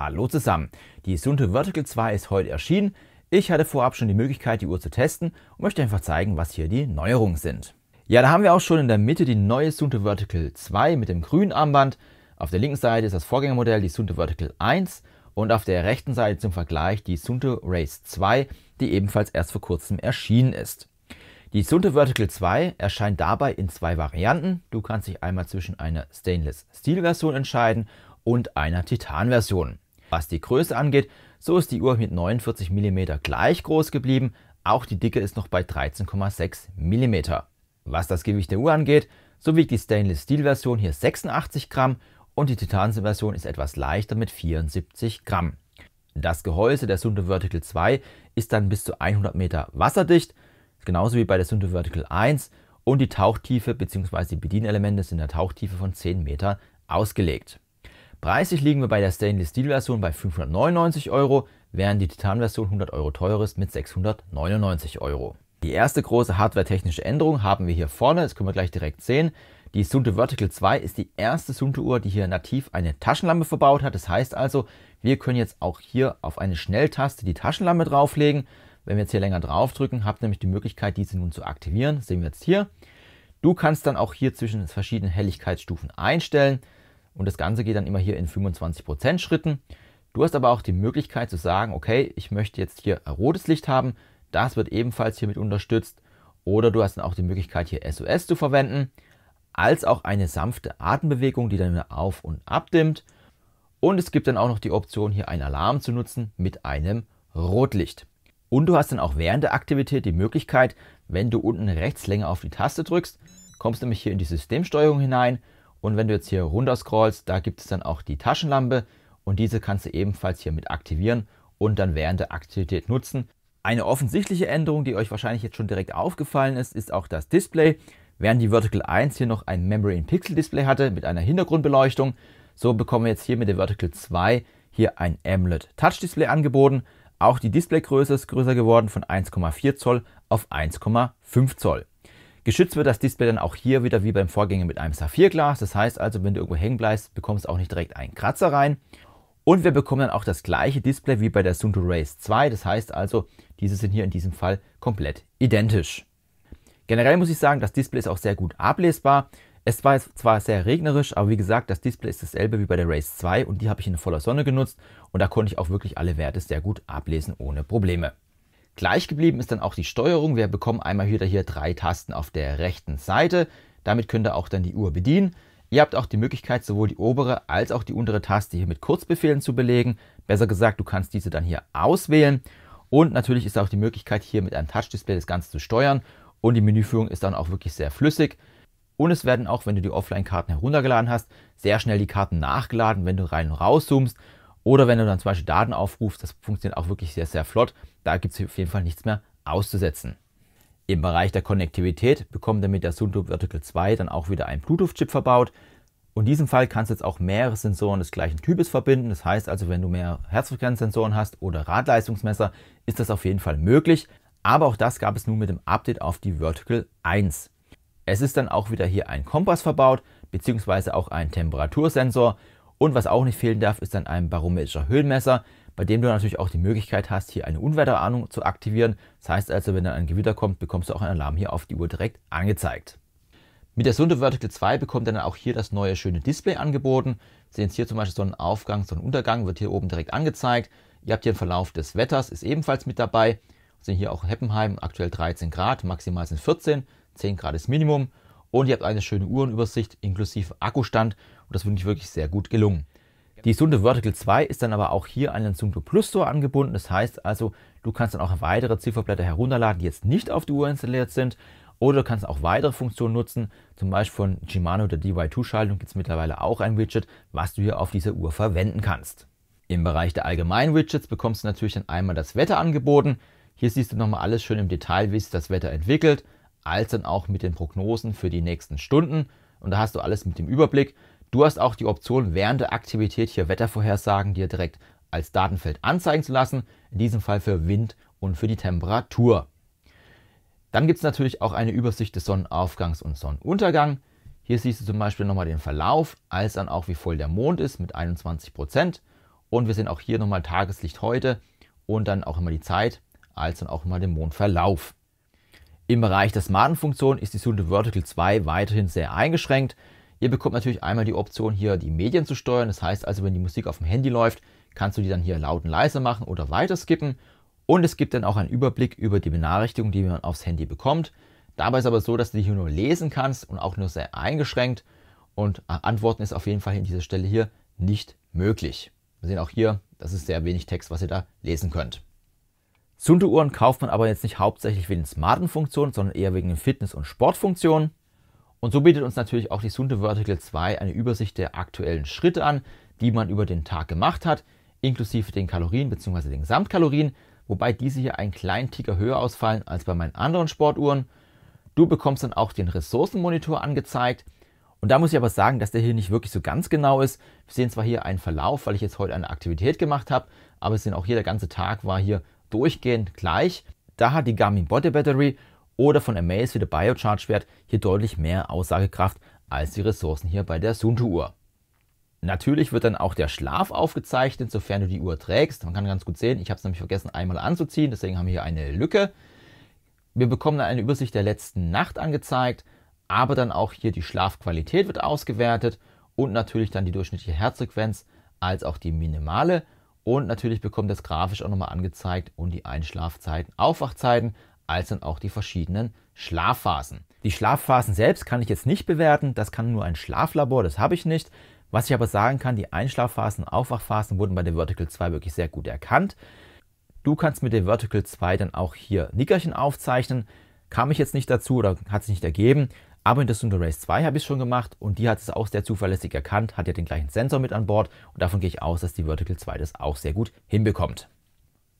Hallo zusammen, die Suunto Vertical 2 ist heute erschienen. Ich hatte vorab schon die Möglichkeit, die Uhr zu testen und möchte einfach zeigen, was hier die Neuerungen sind. Ja, da haben wir auch schon in der Mitte die neue Suunto Vertical 2 mit dem grünen Armband. Auf der linken Seite ist das Vorgängermodell, die Suunto Vertical 1, und auf der rechten Seite zum Vergleich die Suunto Race 2, die ebenfalls erst vor kurzem erschienen ist. Die Suunto Vertical 2 erscheint dabei in zwei Varianten. Du kannst dich einmal zwischen einer Stainless Steel Version entscheiden und einer Titan Version. Was die Größe angeht, so ist die Uhr mit 49 mm gleich groß geblieben, auch die Dicke ist noch bei 13,6 mm. Was das Gewicht der Uhr angeht, so wiegt die Stainless Steel Version hier 86 Gramm und die Titan Version ist etwas leichter mit 74 Gramm. Das Gehäuse der Suunto Vertical 2 ist dann bis zu 100 Meter wasserdicht, genauso wie bei der Suunto Vertical 1, und die Tauchtiefe bzw. die Bedienelemente sind in der Tauchtiefe von 10 Meter ausgelegt. Preislich liegen wir bei der Stainless Steel Version bei 599 €, während die Titan Version 100 € teurer ist mit 699 €. Die erste große hardware-technische Änderung haben wir hier vorne, das können wir gleich direkt sehen. Die Suunto Vertical 2 ist die erste Suunto-Uhr, die hier nativ eine Taschenlampe verbaut hat. Das heißt also, wir können jetzt auch hier auf eine Schnelltaste die Taschenlampe drauflegen. Wenn wir jetzt hier länger draufdrücken, habt ihr nämlich die Möglichkeit, diese nun zu aktivieren. Das sehen wir jetzt hier. Du kannst dann auch hier zwischen verschiedenen Helligkeitsstufen einstellen. Und das Ganze geht dann immer hier in 25% Schritten. Du hast aber auch die Möglichkeit zu sagen, okay, ich möchte jetzt hier rotes Licht haben. Das wird ebenfalls hiermit unterstützt. Oder du hast dann auch die Möglichkeit, hier SOS zu verwenden. Als auch eine sanfte Atembewegung, die dann wieder auf- und abdimmt. Und es gibt dann auch noch die Option, hier einen Alarm zu nutzen mit einem Rotlicht. Und du hast dann auch während der Aktivität die Möglichkeit, wenn du unten rechts länger auf die Taste drückst, kommst du nämlich hier in die Systemsteuerung hinein. Und wenn du jetzt hier runter scrollst, da gibt es dann auch die Taschenlampe und diese kannst du ebenfalls hier mit aktivieren und dann während der Aktivität nutzen. Eine offensichtliche Änderung, die euch wahrscheinlich jetzt schon direkt aufgefallen ist, ist auch das Display. Während die Vertical 1 hier noch ein Memory in Pixel Display hatte mit einer Hintergrundbeleuchtung, so bekommen wir jetzt hier mit der Vertical 2 hier ein AMOLED Touch Display angeboten. Auch die Displaygröße ist größer geworden von 1,4 Zoll auf 1,5 Zoll. Geschützt wird das Display dann auch hier wieder wie beim Vorgänger mit einem Saphirglas. Das heißt also, wenn du irgendwo hängen bleibst, bekommst du auch nicht direkt einen Kratzer rein. Und wir bekommen dann auch das gleiche Display wie bei der Suunto Race 2. Das heißt also, diese sind hier in diesem Fall komplett identisch. Generell muss ich sagen, das Display ist auch sehr gut ablesbar. Es war jetzt zwar sehr regnerisch, aber wie gesagt, das Display ist dasselbe wie bei der Race 2 und die habe ich in voller Sonne genutzt. Und da konnte ich auch wirklich alle Werte sehr gut ablesen ohne Probleme. Gleich geblieben ist dann auch die Steuerung. Wir bekommen einmal wieder hier 3 Tasten auf der rechten Seite. Damit könnt ihr auch dann die Uhr bedienen. Ihr habt auch die Möglichkeit, sowohl die obere als auch die untere Taste hier mit Kurzbefehlen zu belegen. Besser gesagt, du kannst diese dann hier auswählen. Und natürlich ist auch die Möglichkeit, hier mit einem Touch-Display das Ganze zu steuern. Und die Menüführung ist dann auch wirklich sehr flüssig. Und es werden auch, wenn du die Offline-Karten heruntergeladen hast, sehr schnell die Karten nachgeladen, wenn du rein und raus zoomst. Oder wenn du dann zum Beispiel Daten aufrufst, das funktioniert auch wirklich sehr, sehr flott. Da gibt es auf jeden Fall nichts mehr auszusetzen. Im Bereich der Konnektivität bekommt ihr mit der Suunto Vertical 2 dann auch wieder einen Bluetooth-Chip verbaut. Und in diesem Fall kannst du jetzt auch mehrere Sensoren des gleichen Types verbinden. Das heißt also, wenn du mehr Herzfrequenzsensoren hast oder Radleistungsmesser, ist das auf jeden Fall möglich. Aber auch das gab es nun mit dem Update auf die Vertical 1. Es ist dann auch wieder hier ein Kompass verbaut, beziehungsweise auch ein Temperatursensor. Und was auch nicht fehlen darf, ist dann ein barometrischer Höhenmesser, bei dem du natürlich auch die Möglichkeit hast, hier eine Unwetterahnung zu aktivieren. Das heißt also, wenn dann ein Gewitter kommt, bekommst du auch einen Alarm hier auf die Uhr direkt angezeigt. Mit der Suunto Vertical 2 bekommt ihr dann auch hier das neue schöne Display angeboten. Wir sehen jetzt hier zum Beispiel Sonnenaufgang, Sonnenuntergang wird hier oben direkt angezeigt. Ihr habt hier den Verlauf des Wetters, ist ebenfalls mit dabei. Wir sehen hier auch Heppenheim, aktuell 13 Grad, maximal sind 14, 10 Grad ist Minimum. Und ihr habt eine schöne Uhrenübersicht inklusive Akkustand und das finde ich wirklich sehr gut gelungen. Die Suunto Vertical 2 ist dann aber auch hier an den Suunto Plus Store angebunden. Das heißt also, du kannst dann auch weitere Zifferblätter herunterladen, die jetzt nicht auf die Uhr installiert sind. Oder du kannst auch weitere Funktionen nutzen. Zum Beispiel von Shimano der DY2-Schaltung gibt es mittlerweile auch ein Widget, was du hier auf dieser Uhr verwenden kannst. Im Bereich der allgemeinen Widgets bekommst du natürlich dann einmal das Wetter angeboten. Hier siehst du nochmal alles schön im Detail, wie sich das Wetter entwickelt, als dann auch mit den Prognosen für die nächsten Stunden. Und da hast du alles mit dem Überblick. Du hast auch die Option, während der Aktivität hier Wettervorhersagen dir direkt als Datenfeld anzeigen zu lassen. In diesem Fall für Wind und für die Temperatur. Dann gibt es natürlich auch eine Übersicht des Sonnenaufgangs und Sonnenuntergangs. Hier siehst du zum Beispiel nochmal den Verlauf, als dann auch wie voll der Mond ist mit 21%. Und wir sehen auch hier nochmal Tageslicht heute und dann auch immer die Zeit, als dann auch immer den Mondverlauf. Im Bereich der smarten Funktion ist die Suunto Vertical 2 weiterhin sehr eingeschränkt. Ihr bekommt natürlich einmal die Option hier die Medien zu steuern. Das heißt also, wenn die Musik auf dem Handy läuft, kannst du die dann hier laut und leiser machen oder weiter skippen. Und es gibt dann auch einen Überblick über die Benachrichtigungen, die man aufs Handy bekommt. Dabei ist aber so, dass du die hier nur lesen kannst und auch nur sehr eingeschränkt. Und Antworten ist auf jeden Fall an dieser Stelle hier nicht möglich. Wir sehen auch hier, das ist sehr wenig Text, was ihr da lesen könnt. Suunto-Uhren kauft man aber jetzt nicht hauptsächlich wegen den smarten Funktionen, sondern eher wegen den Fitness- und Sportfunktionen. Und so bietet uns natürlich auch die Suunto Vertical 2 eine Übersicht der aktuellen Schritte an, die man über den Tag gemacht hat, inklusive den Kalorien bzw. den Gesamtkalorien, wobei diese hier einen kleinen Ticker höher ausfallen als bei meinen anderen Sportuhren. Du bekommst dann auch den Ressourcenmonitor angezeigt. Und da muss ich aber sagen, dass der hier nicht wirklich so ganz genau ist. Wir sehen zwar hier einen Verlauf, weil ich jetzt heute eine Aktivität gemacht habe, aber wir sehen auch hier, der ganze Tag war hier durchgehend gleich. Da hat die Garmin Body Battery oder von Amaze wie der Biocharge-Wert hier deutlich mehr Aussagekraft als die Ressourcen hier bei der Suunto-Uhr. Natürlich wird dann auch der Schlaf aufgezeichnet, sofern du die Uhr trägst. Man kann ganz gut sehen, ich habe es nämlich vergessen einmal anzuziehen, deswegen haben wir hier eine Lücke. Wir bekommen dann eine Übersicht der letzten Nacht angezeigt, aber dann auch hier die Schlafqualität wird ausgewertet und natürlich dann die durchschnittliche Herzfrequenz als auch die minimale. Und natürlich bekommt das grafisch auch nochmal angezeigt und die Einschlafzeiten, Aufwachzeiten, als dann auch die verschiedenen Schlafphasen. Die Schlafphasen selbst kann ich jetzt nicht bewerten, das kann nur ein Schlaflabor, das habe ich nicht. Was ich aber sagen kann, die Einschlafphasen, Aufwachphasen wurden bei der Vertical 2 wirklich sehr gut erkannt. Du kannst mit der Vertical 2 dann auch hier Nickerchen aufzeichnen. Kam ich jetzt nicht dazu oder hat sich nicht ergeben, aber in der Suunto Race 2 habe ich es schon gemacht und die hat es auch sehr zuverlässig erkannt, hat ja den gleichen Sensor mit an Bord und davon gehe ich aus, dass die Vertical 2 das auch sehr gut hinbekommt.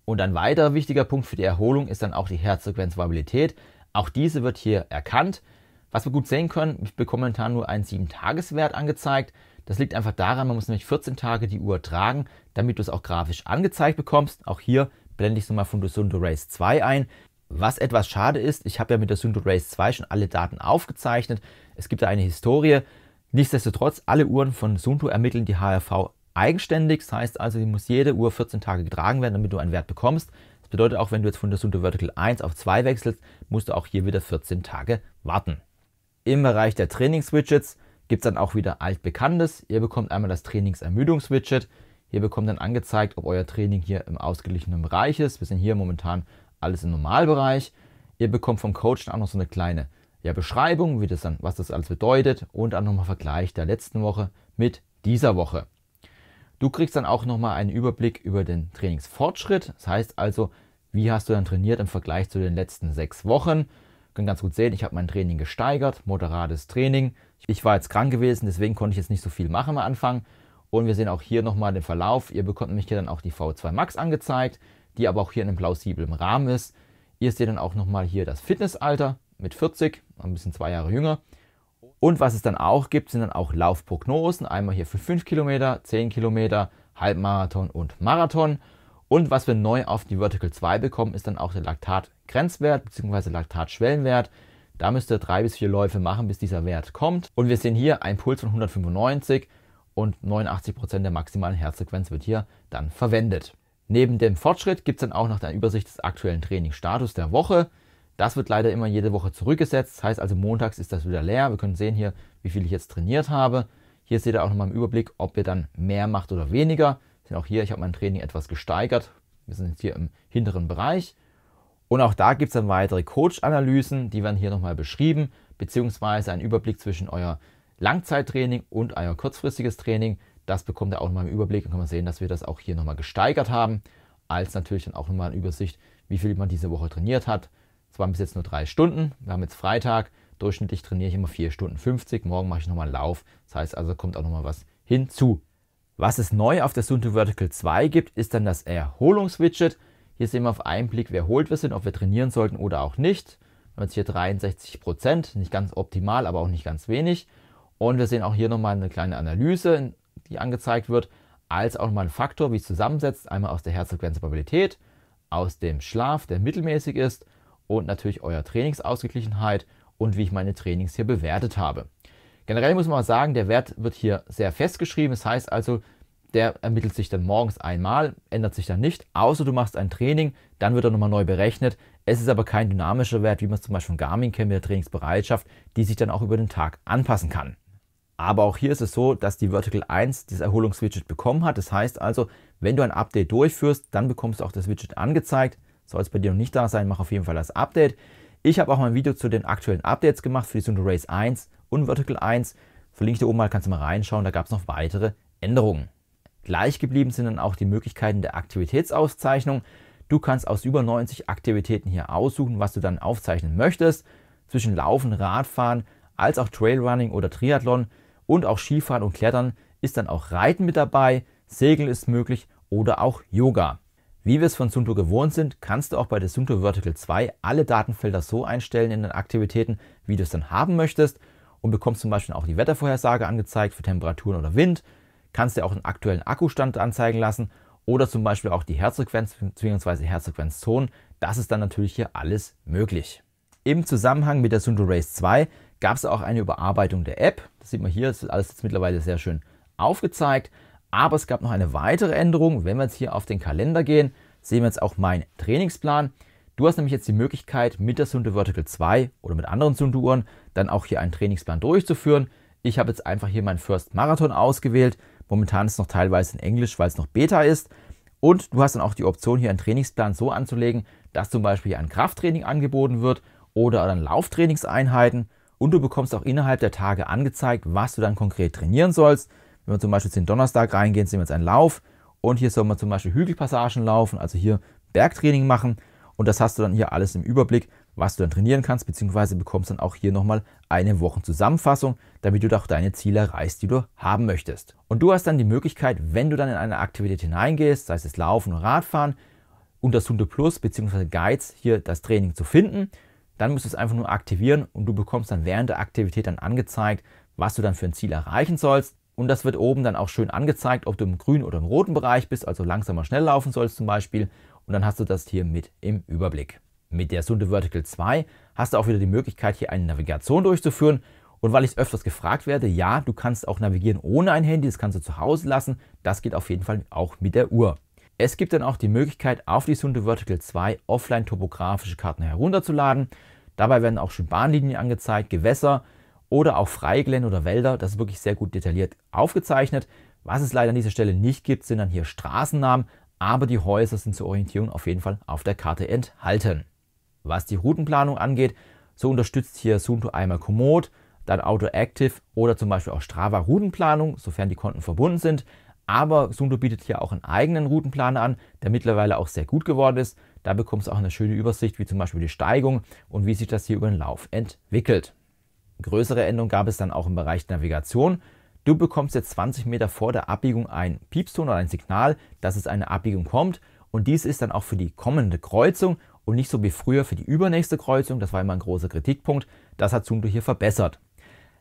Und ein weiterer wichtiger Punkt für die Erholung ist dann auch die Herzfrequenzvariabilität. Auch diese wird hier erkannt. Was wir gut sehen können, ich bekomme momentan nur einen 7-Tages-Wert angezeigt. Das liegt einfach daran, man muss nämlich 14 Tage die Uhr tragen, damit du es auch grafisch angezeigt bekommst. Auch hier blende ich es nochmal von der Suunto Race 2 ein. Was etwas schade ist, ich habe ja mit der Suunto Race 2 schon alle Daten aufgezeichnet. Es gibt da eine Historie. Nichtsdestotrotz, alle Uhren von Suunto ermitteln die HRV eigenständig. Das heißt also, die muss jede Uhr 14 Tage getragen werden, damit du einen Wert bekommst. Das bedeutet auch, wenn du jetzt von der Suunto Vertical 1 auf 2 wechselst, musst du auch hier wieder 14 Tage warten. Im Bereich der Trainings-Widgets gibt es dann auch wieder altbekanntes. Ihr bekommt einmal das Trainingsermüdungs-Widget. Hier bekommt dann angezeigt, ob euer Training hier im ausgeglichenen Bereich ist. Wir sind hier momentan alles im Normalbereich. Ihr bekommt vom Coach dann auch noch so eine kleine Beschreibung, was das alles bedeutet und dann nochmal Vergleich der letzten Woche mit dieser Woche. Du kriegst dann auch nochmal einen Überblick über den Trainingsfortschritt. Das heißt also, wie hast du dann trainiert im Vergleich zu den letzten 6 Wochen. Ihr könnt ganz gut sehen, ich habe mein Training gesteigert, moderates Training. Ich war jetzt krank gewesen, deswegen konnte ich jetzt nicht so viel machen am Anfang. Und wir sehen auch hier nochmal den Verlauf. Ihr bekommt nämlich hier dann auch die V2 Max angezeigt, die aber auch hier in einem plausiblen Rahmen ist. Ihr seht dann auch nochmal hier das Fitnessalter mit 40, ein bisschen 2 Jahre jünger. Und was es dann auch gibt, sind dann auch Laufprognosen. Einmal hier für 5 Kilometer, 10 Kilometer, Halbmarathon und Marathon. Und was wir neu auf die Vertical 2 bekommen, ist dann auch der Laktatgrenzwert bzw. Laktatschwellenwert. Da müsst ihr 3 bis 4 Läufe machen, bis dieser Wert kommt. Und wir sehen hier einen Puls von 195 und 89% der maximalen Herzfrequenz wird hier dann verwendet. Neben dem Fortschritt gibt es dann auch noch eine Übersicht des aktuellen Trainingsstatus der Woche. Das wird leider immer jede Woche zurückgesetzt. Das heißt also, montags ist das wieder leer. Wir können sehen hier, wie viel ich jetzt trainiert habe. Hier seht ihr auch nochmal im Überblick, ob ihr dann mehr macht oder weniger. Auch hier, ich habe mein Training etwas gesteigert. Wir sind jetzt hier im hinteren Bereich. Und auch da gibt es dann weitere Coach-Analysen, die werden hier nochmal beschrieben, beziehungsweise einen Überblick zwischen euer Langzeittraining und euer kurzfristiges Training. Das bekommt ihr auch nochmal im Überblick. Dann kann man sehen, dass wir das auch hier nochmal gesteigert haben. Als natürlich dann auch nochmal eine Übersicht, wie viel man diese Woche trainiert hat. Es waren bis jetzt nur 3 Stunden. Wir haben jetzt Freitag. Durchschnittlich trainiere ich immer 4 Stunden 50. Morgen mache ich nochmal einen Lauf. Das heißt also, kommt auch nochmal was hinzu. Was es neu auf der Suunto Vertical 2 gibt, ist dann das Erholungswidget. Hier sehen wir auf einen Blick, wie erholt wir sind, ob wir trainieren sollten oder auch nicht. Wir haben jetzt hier 63%, nicht ganz optimal, aber auch nicht ganz wenig. Und wir sehen auch hier nochmal eine kleine Analyse, die angezeigt wird, als auch nochmal ein Faktor, wie es zusammensetzt. Einmal aus der Herzfrequenzvariabilität, aus dem Schlaf, der mittelmäßig ist und natürlich eurer Trainingsausgeglichenheit und wie ich meine Trainings hier bewertet habe. Generell muss man sagen, der Wert wird hier sehr festgeschrieben. Das heißt also, der ermittelt sich dann morgens einmal, ändert sich dann nicht, außer du machst ein Training, dann wird er nochmal neu berechnet. Es ist aber kein dynamischer Wert, wie man es zum Beispiel von Garmin kennt mit der Trainingsbereitschaft, die sich dann auch über den Tag anpassen kann. Aber auch hier ist es so, dass die Vertical 1 das Erholungswidget bekommen hat. Das heißt also, wenn du ein Update durchführst, dann bekommst du auch das Widget angezeigt. Soll es bei dir noch nicht da sein, mach auf jeden Fall das Update. Ich habe auch mal ein Video zu den aktuellen Updates gemacht für die Suunto Race 1 und Vertical 1. Verlinke ich dir oben mal, kannst du mal reinschauen, da gab es noch weitere Änderungen. Gleich geblieben sind dann auch die Möglichkeiten der Aktivitätsauszeichnung. Du kannst aus über 90 Aktivitäten hier aussuchen, was du dann aufzeichnen möchtest. Zwischen Laufen, Radfahren, als auch Trailrunning oder Triathlon und auch Skifahren und Klettern ist dann auch Reiten mit dabei, Segeln ist möglich oder auch Yoga. Wie wir es von Suunto gewohnt sind, kannst du auch bei der Suunto Vertical 2 alle Datenfelder so einstellen in den Aktivitäten, wie du es dann haben möchtest und bekommst zum Beispiel auch die Wettervorhersage angezeigt für Temperaturen oder Wind, kannst dir auch den aktuellen Akkustand anzeigen lassen oder zum Beispiel auch die Herzfrequenz bzw. Herzfrequenzzonen. Das ist dann natürlich hier alles möglich. Im Zusammenhang mit der Suunto Race 2 gab es auch eine Überarbeitung der App. Das sieht man hier, das ist alles jetzt mittlerweile sehr schön aufgezeigt. Aber es gab noch eine weitere Änderung. Wenn wir jetzt hier auf den Kalender gehen, sehen wir jetzt auch meinen Trainingsplan. Du hast nämlich jetzt die Möglichkeit, mit der Suunto Vertical 2 oder mit anderen Suunto-Uhren dann auch hier einen Trainingsplan durchzuführen. Ich habe jetzt einfach hier meinen First Marathon ausgewählt. Momentan ist es noch teilweise in Englisch, weil es noch Beta ist. Und du hast dann auch die Option, hier einen Trainingsplan so anzulegen, dass zum Beispiel hier ein Krafttraining angeboten wird oder dann Lauftrainingseinheiten. Und du bekommst auch innerhalb der Tage angezeigt, was du dann konkret trainieren sollst. Wenn wir zum Beispiel den Donnerstag reingehen, sehen wir jetzt einen Lauf. Und hier soll man zum Beispiel Hügelpassagen laufen, also hier Bergtraining machen. Und das hast du dann hier alles im Überblick, was du dann trainieren kannst, beziehungsweise bekommst dann auch hier nochmal eine Wochenzusammenfassung, damit du auch deine Ziele erreichst, die du haben möchtest. Und du hast dann die Möglichkeit, wenn du dann in eine Aktivität hineingehst, sei es das Laufen oder Radfahren, unter Suunto Plus bzw. Guides hier das Training zu finden. Dann musst du es einfach nur aktivieren und du bekommst dann während der Aktivität dann angezeigt, was du dann für ein Ziel erreichen sollst. Und das wird oben dann auch schön angezeigt, ob du im grünen oder im roten Bereich bist, also langsamer schnell laufen sollst zum Beispiel. Und dann hast du das hier mit im Überblick. Mit der Suunto Vertical 2 hast du auch wieder die Möglichkeit, hier eine Navigation durchzuführen. Und weil ich öfters gefragt werde, ja, du kannst auch navigieren ohne ein Handy, das kannst du zu Hause lassen. Das geht auf jeden Fall auch mit der Uhr. Es gibt dann auch die Möglichkeit, auf die Suunto Vertical 2 offline topografische Karten herunterzuladen. Dabei werden auch schon Bahnlinien angezeigt, Gewässer oder auch Freigelände oder Wälder. Das ist wirklich sehr gut detailliert aufgezeichnet. Was es leider an dieser Stelle nicht gibt, sind dann hier Straßennamen, aber die Häuser sind zur Orientierung auf jeden Fall auf der Karte enthalten. Was die Routenplanung angeht, so unterstützt hier Suunto einmal Komoot, dann AutoActive oder zum Beispiel auch Strava Routenplanung, sofern die Konten verbunden sind. Aber Suunto bietet hier auch einen eigenen Routenplaner an, der mittlerweile auch sehr gut geworden ist. Da bekommst du auch eine schöne Übersicht, wie zum Beispiel die Steigung und wie sich das hier über den Lauf entwickelt. Größere Änderungen gab es dann auch im Bereich Navigation. Du bekommst jetzt 20 Meter vor der Abbiegung ein Piepston oder ein Signal, dass es eine Abbiegung kommt. Und dies ist dann auch für die kommende Kreuzung und nicht so wie früher für die übernächste Kreuzung. Das war immer ein großer Kritikpunkt. Das hat Suunto hier verbessert.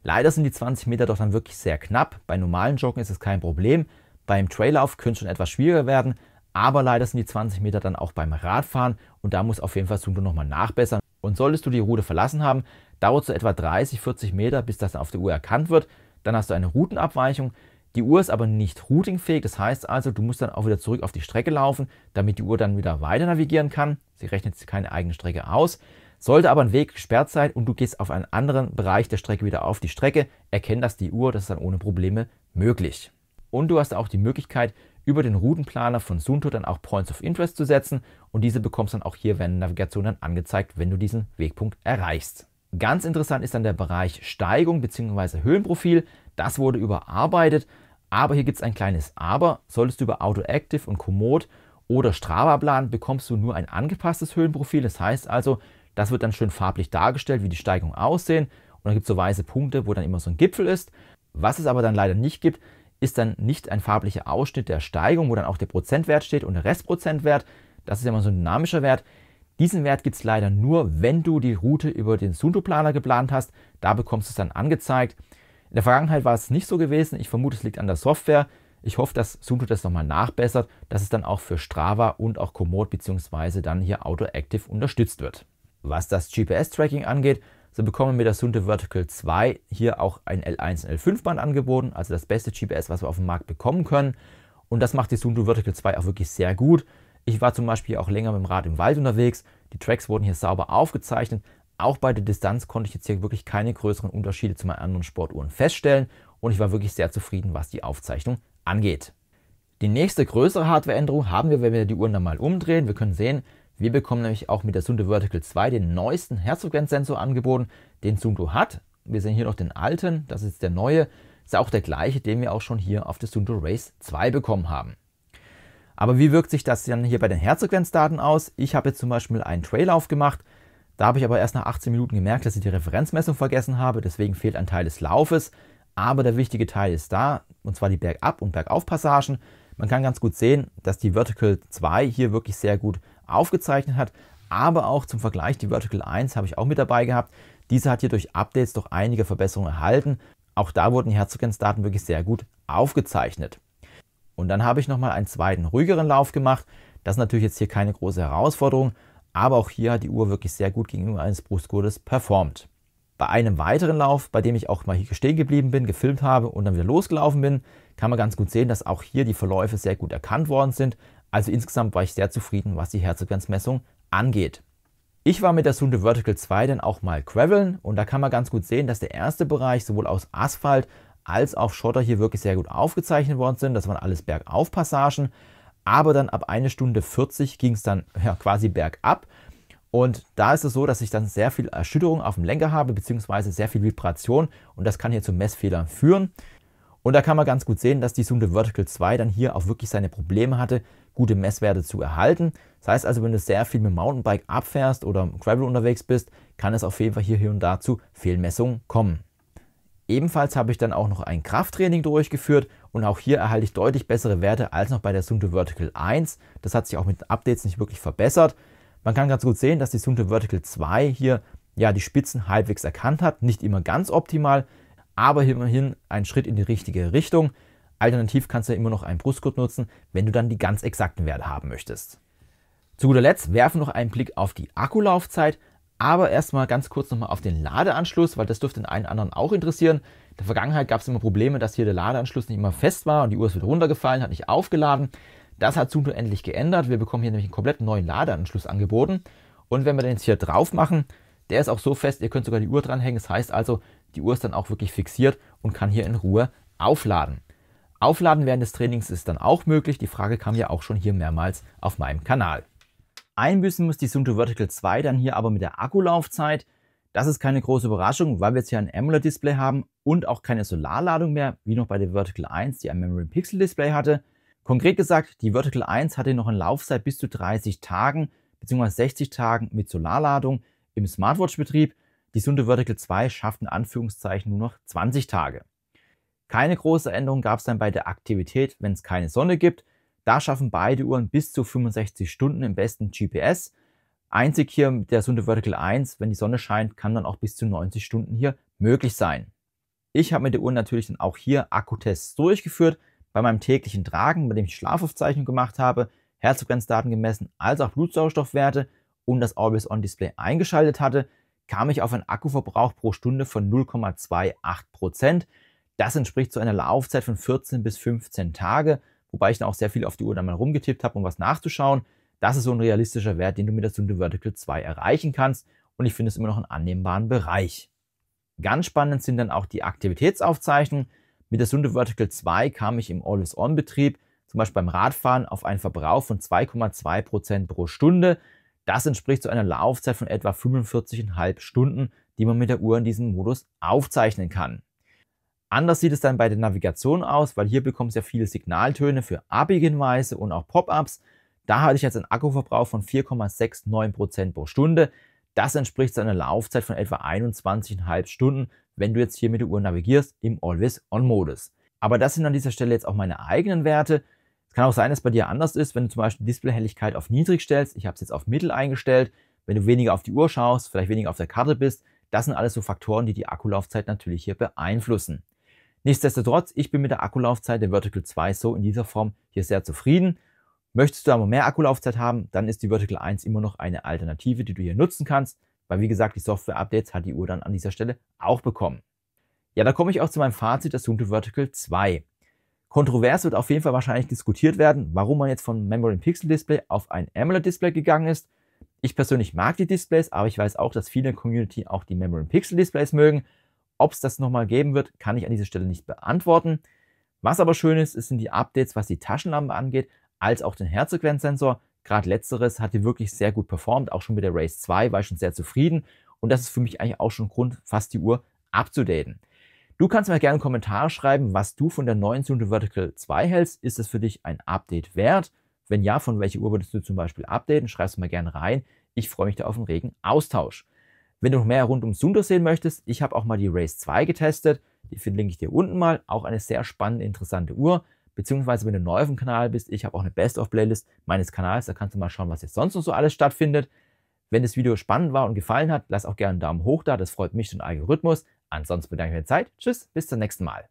Leider sind die 20 Meter doch dann wirklich sehr knapp. Bei normalen Joggen ist es kein Problem. Beim Traillauf könnte es schon etwas schwieriger werden. Aber leider sind die 20 Meter dann auch beim Radfahren. Und da muss auf jeden Fall Suunto nochmal nachbessern. Und solltest du die Route verlassen haben, dauert es so etwa 30, 40 Meter, bis das auf der Uhr erkannt wird. Dann hast du eine Routenabweichung. Die Uhr ist aber nicht routingfähig. Das heißt also, du musst dann auch wieder zurück auf die Strecke laufen, damit die Uhr dann wieder weiter navigieren kann. Sie rechnet sich keine eigene Strecke aus. Sollte aber ein Weg gesperrt sein und du gehst auf einen anderen Bereich der Strecke wieder auf die Strecke, erkennt das die Uhr, das ist dann ohne Probleme möglich. Und du hast auch die Möglichkeit, über den Routenplaner von Suunto dann auch Points of Interest zu setzen und diese bekommst du dann auch hier während der Navigation dann angezeigt, wenn du diesen Wegpunkt erreichst. Ganz interessant ist dann der Bereich Steigung bzw. Höhenprofil. Das wurde überarbeitet, aber hier gibt es ein kleines Aber. Solltest du über AutoActive und Komoot oder Strava planen, bekommst du nur ein angepasstes Höhenprofil. Das heißt also, das wird dann schön farblich dargestellt, wie die Steigungen aussehen. Und dann gibt es so weiße Punkte, wo dann immer so ein Gipfel ist. Was es aber dann leider nicht gibt, ist dann nicht ein farblicher Ausschnitt der Steigung, wo dann auch der Prozentwert steht und der Restprozentwert. Das ist ja immer so ein dynamischer Wert. Diesen Wert gibt es leider nur, wenn du die Route über den Suunto-Planer geplant hast. Da bekommst du es dann angezeigt. In der Vergangenheit war es nicht so gewesen. Ich vermute, es liegt an der Software. Ich hoffe, dass Suunto das nochmal nachbessert, dass es dann auch für Strava und auch Komoot bzw. dann hier AutoActive unterstützt wird. Was das GPS-Tracking angeht, so bekommen wir mit der Suunto Vertical 2 hier auch ein L1 und L5 Band angeboten, also das beste GPS, was wir auf dem Markt bekommen können. Und das macht die Suunto Vertical 2 auch wirklich sehr gut. Ich war zum Beispiel auch länger mit dem Rad im Wald unterwegs. Die Tracks wurden hier sauber aufgezeichnet. Auch bei der Distanz konnte ich jetzt hier wirklich keine größeren Unterschiede zu meinen anderen Sportuhren feststellen. Und ich war wirklich sehr zufrieden, was die Aufzeichnung angeht. Die nächste größere Hardwareänderung haben wir, wenn wir die Uhren dann mal umdrehen. Wir können sehen, wir bekommen nämlich auch mit der Suunto Vertical 2 den neuesten Herzfrequenzsensor angeboten, den Suunto hat. Wir sehen hier noch den alten, das ist der neue. Ist auch der gleiche, den wir auch schon hier auf der Suunto Race 2 bekommen haben. Aber wie wirkt sich das dann hier bei den Herzfrequenzdaten aus? Ich habe jetzt zum Beispiel einen Traillauf gemacht. Da habe ich aber erst nach 18 Minuten gemerkt, dass ich die Referenzmessung vergessen habe. Deswegen fehlt ein Teil des Laufes. Aber der wichtige Teil ist da, und zwar die Bergab- und Bergaufpassagen. Man kann ganz gut sehen, dass die Vertical 2 hier wirklich sehr gut aufgezeichnet hat. Aber auch zum Vergleich, die Vertical 1 habe ich auch mit dabei gehabt. Diese hat hier durch Updates doch einige Verbesserungen erhalten. Auch da wurden die Herzfrequenzdaten wirklich sehr gut aufgezeichnet. Und dann habe ich nochmal einen zweiten, ruhigeren Lauf gemacht. Das ist natürlich jetzt hier keine große Herausforderung. Aber auch hier hat die Uhr wirklich sehr gut gegenüber eines Brustgurtes performt. Bei einem weiteren Lauf, bei dem ich auch mal hier stehen geblieben bin, gefilmt habe und dann wieder losgelaufen bin, kann man ganz gut sehen, dass auch hier die Verläufe sehr gut erkannt worden sind. Also insgesamt war ich sehr zufrieden, was die Herzfrequenzmessung angeht. Ich war mit der Suunto Vertical 2 dann auch mal graveln und da kann man ganz gut sehen, dass der erste Bereich sowohl aus Asphalt als auch Schotter hier wirklich sehr gut aufgezeichnet worden sind. Das waren alles Bergaufpassagen, aber dann ab 1 Stunde 40 ging es dann quasi bergab. Und da ist es so, dass ich dann sehr viel Erschütterung auf dem Lenker habe, beziehungsweise sehr viel Vibration und das kann hier zu Messfehlern führen. Und da kann man ganz gut sehen, dass die Suunto Vertical 2 dann hier auch wirklich seine Probleme hatte, gute Messwerte zu erhalten. Das heißt also, wenn du sehr viel mit dem Mountainbike abfährst oder Gravel unterwegs bist, kann es auf jeden Fall hier und da zu Fehlmessungen kommen. Ebenfalls habe ich dann auch noch ein Krafttraining durchgeführt und auch hier erhalte ich deutlich bessere Werte als noch bei der Suunto Vertical 1. Das hat sich auch mit den Updates nicht wirklich verbessert. Man kann ganz gut sehen, dass die Suunto Vertical 2 hier die Spitzen halbwegs erkannt hat. Nicht immer ganz optimal, aber immerhin ein Schritt in die richtige Richtung. Alternativ kannst du immer noch einen Brustgurt nutzen, wenn du dann die ganz exakten Werte haben möchtest. Zu guter Letzt werfen wir noch einen Blick auf die Akkulaufzeit, aber erstmal ganz kurz nochmal auf den Ladeanschluss, weil das dürfte den einen oder anderen auch interessieren. In der Vergangenheit gab es immer Probleme, dass hier der Ladeanschluss nicht immer fest war und die Uhr ist wieder runtergefallen, hat nicht aufgeladen. Das hat Suunto endlich geändert. Wir bekommen hier nämlich einen komplett neuen Ladeanschluss angeboten. Und wenn wir den jetzt hier drauf machen, der ist auch so fest, ihr könnt sogar die Uhr dranhängen. Das heißt also, die Uhr ist dann auch wirklich fixiert und kann hier in Ruhe aufladen. Aufladen während des Trainings ist dann auch möglich. Die Frage kam ja auch schon hier mehrmals auf meinem Kanal. Einbüßen muss die Suunto Vertical 2 dann hier aber mit der Akkulaufzeit. Das ist keine große Überraschung, weil wir jetzt hier ein AMOLED-Display haben und auch keine Solarladung mehr, wie noch bei der Vertical 1, die ein Memory Pixel Display hatte. Konkret gesagt, die Vertical 1 hatte noch eine Laufzeit bis zu 30 Tagen bzw. 60 Tagen mit Solarladung im Smartwatch-Betrieb. Die Suunto Vertical 2 schafft in Anführungszeichen nur noch 20 Tage. Keine große Änderung gab es dann bei der Aktivität, wenn es keine Sonne gibt. Da schaffen beide Uhren bis zu 65 Stunden im besten GPS. Einzig hier mit der Suunto Vertical 1, wenn die Sonne scheint, kann dann auch bis zu 90 Stunden hier möglich sein. Ich habe mit der Uhr natürlich dann auch hier Akkutests durchgeführt. Bei meinem täglichen Tragen, bei dem ich Schlafaufzeichnung gemacht habe, Herzfrequenzdaten gemessen, als auch Blutsauerstoffwerte und das Always-On-Display eingeschaltet hatte, kam ich auf einen Akkuverbrauch pro Stunde von 0,28%. Das entspricht zu einer Laufzeit von 14 bis 15 Tage, wobei ich dann auch sehr viel auf die Uhr dann mal rumgetippt habe, um was nachzuschauen. Das ist so ein realistischer Wert, den du mit der Suunto Vertical 2 erreichen kannst und ich finde es immer noch einen annehmbaren Bereich. Ganz spannend sind dann auch die Aktivitätsaufzeichnungen. Mit der Suunto Vertical 2 kam ich im Always-On-Betrieb, zum Beispiel beim Radfahren, auf einen Verbrauch von 2,2% pro Stunde. Das entspricht zu einer Laufzeit von etwa 45,5 Stunden, die man mit der Uhr in diesem Modus aufzeichnen kann. Anders sieht es dann bei der Navigation aus, weil hier bekommst du ja viele Signaltöne für Abbiegehinweise und auch Pop-ups. Da hatte ich jetzt einen Akkuverbrauch von 4,69% pro Stunde. Das entspricht zu einer Laufzeit von etwa 21,5 Stunden, wenn du jetzt hier mit der Uhr navigierst im Always-On-Modus. Aber das sind an dieser Stelle jetzt auch meine eigenen Werte. Es kann auch sein, dass es bei dir anders ist, wenn du zum Beispiel die Displayhelligkeit auf niedrig stellst. Ich habe es jetzt auf mittel eingestellt. Wenn du weniger auf die Uhr schaust, vielleicht weniger auf der Karte bist, das sind alles so Faktoren, die die Akkulaufzeit natürlich hier beeinflussen. Nichtsdestotrotz, ich bin mit der Akkulaufzeit der Vertical 2 so in dieser Form hier sehr zufrieden. Möchtest du aber mehr Akkulaufzeit haben, dann ist die Vertical 1 immer noch eine Alternative, die du hier nutzen kannst, weil wie gesagt, die Software-Updates hat die Uhr dann an dieser Stelle auch bekommen. Ja, da komme ich auch zu meinem Fazit der Suunto Vertical 2. Kontrovers wird auf jeden Fall wahrscheinlich diskutiert werden, warum man jetzt von Membrane Pixel Display auf ein AMOLED Display gegangen ist. Ich persönlich mag die Displays, aber ich weiß auch, dass viele in der Community auch die Membrane Pixel Displays mögen. Ob es das nochmal geben wird, kann ich an dieser Stelle nicht beantworten. Was aber schön ist, sind die Updates, was die Taschenlampe angeht, als auch den Herzfrequenzsensor. Gerade letzteres hat die wirklich sehr gut performt, auch schon mit der Race 2 war ich schon sehr zufrieden. Und das ist für mich eigentlich auch schon Grund, fast die Uhr abzudaten. Du kannst mir gerne Kommentare schreiben, was du von der neuen Suunto Vertical 2 hältst. Ist es für dich ein Update wert? Wenn ja, von welcher Uhr würdest du zum Beispiel updaten? Schreib es mal gerne rein. Ich freue mich da auf einen regen Austausch. Wenn du noch mehr rund um Suunto sehen möchtest, ich habe auch mal die Race 2 getestet. Die verlinke ich dir unten mal. Auch eine sehr spannende, interessante Uhr. Beziehungsweise, wenn du neu auf dem Kanal bist, ich habe auch eine Best-of-Playlist meines Kanals. Da kannst du mal schauen, was jetzt sonst noch so alles stattfindet. Wenn das Video spannend war und gefallen hat, lass auch gerne einen Daumen hoch da. Das freut mich und den Algorithmus. Ansonsten bedanke ich mich für die Zeit. Tschüss, bis zum nächsten Mal.